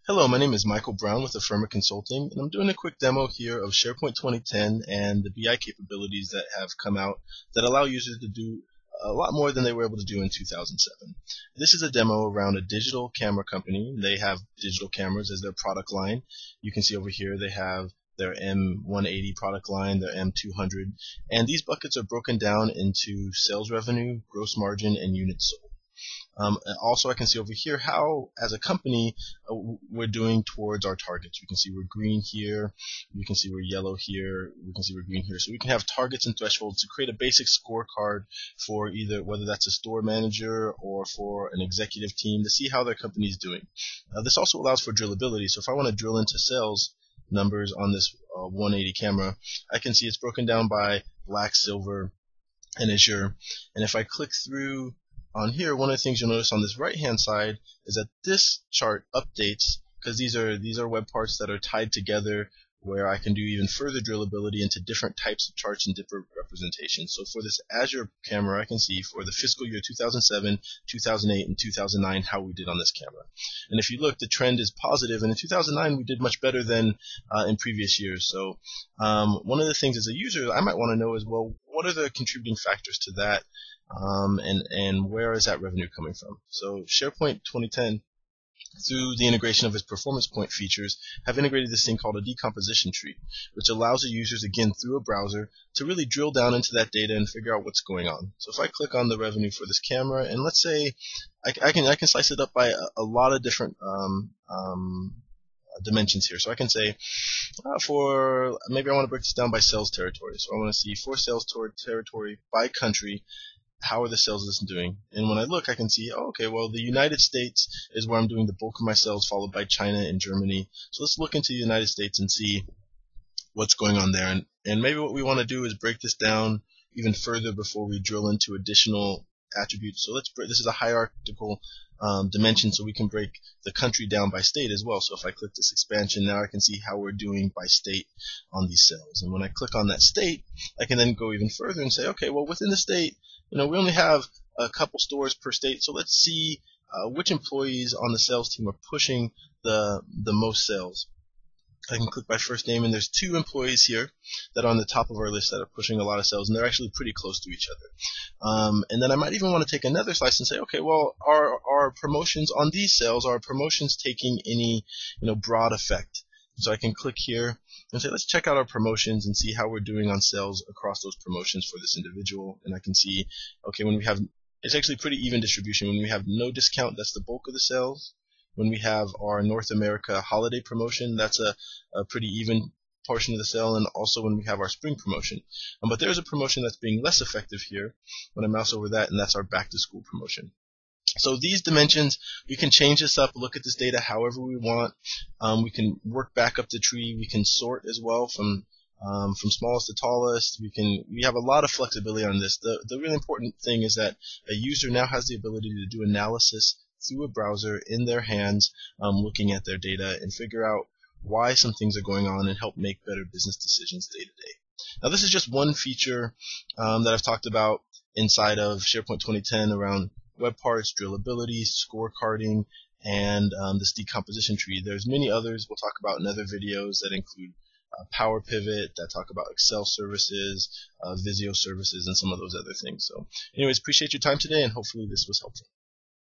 Hello, my name is Michael Brown with Affirma Consulting, and I'm doing a quick demo here of SharePoint 2010 and the BI capabilities that have come out that allow users to do a lot more than they were able to do in 2007. This is a demo around a digital camera company. They have digital cameras as their product line. You can see over here they have their M180 product line, their M200, and these buckets are broken down into sales revenue, gross margin, and units sold. Also, I can see over here how, as a company, we're doing towards our targets. We can see we're green here, we can see we're yellow here, we can see we're green here. So we can have targets and thresholds to create a basic scorecard for either whether that's a store manager or for an executive team to see how their company is doing. This also allows for drillability. So if I want to drill into sales numbers on this 180 camera, I can see it's broken down by black, silver, and azure. And if I click through on here, one of the things you'll notice on this right hand side is that this chart updates because these are web parts that are tied together where I can do even further drillability into different types of charts and different representations. So for this Azure camera, I can see for the fiscal year 2007, 2008, and 2009 how we did on this camera. And if you look, the trend is positive, and in 2009 we did much better than in previous years. So one of the things as a user I might want to know is, well, what are the contributing factors to that? And where is that revenue coming from? So SharePoint 2010, through the integration of its performance point features, have integrated this thing called a decomposition tree, which allows the users, again, through a browser, to really drill down into that data and figure out what's going on. So if I click on the revenue for this camera, and let's say I can slice it up by a lot of different dimensions here. So I can say for maybe I want to break this down by sales territory. So I want to see for sales territory by country, how are the sales list doing? And when I look, I can see, oh, okay, well, the United States is where I'm doing the bulk of my sales, followed by China and Germany. So let's look into the United States and see what's going on there. And maybe what we want to do is break this down even further before we drill into additional attributes. So this is a hierarchical dimension, so we can break the country down by state as well. So if I click this expansion, now I can see how we're doing by state on these sales. And when I click on that state, I can then go even further and say, okay, well, within the state, we only have a couple stores per state, so let's see which employees on the sales team are pushing the most sales. I can click by first name, and there's 2 employees here that are on the top of our list that are pushing a lot of sales, and they're actually pretty close to each other. And then I might even want to take another slice and say, okay, well, are promotions on these sales, are promotions taking any broad effect? So I can click here and say, let's check out our promotions and see how we're doing on sales across those promotions for this individual. And I can see, okay, when we have, it's actually pretty even distribution. When we have no discount, that's the bulk of the sales. When we have our North America holiday promotion, that's a pretty even portion of the sale, and also when we have our spring promotion. But there's a promotion that's being less effective here when I mouse over that, and that's our back to school promotion. So these dimensions, we can change this up, look at this data however we want. We can work back up the tree. We can sort as well from smallest to tallest. We have a lot of flexibility on this. The really important thing is that a user now has the ability to do analysis through a browser in their hands, looking at their data and figure out why some things are going on and help make better business decisions day to day. Now this is just one feature that I've talked about inside of SharePoint 2010 around web parts, drillability, scorecarding, and this decomposition tree. There's many others we'll talk about in other videos that include Power Pivot, that talk about Excel services, Visio services, and some of those other things. So anyways, appreciate your time today, and hopefully this was helpful.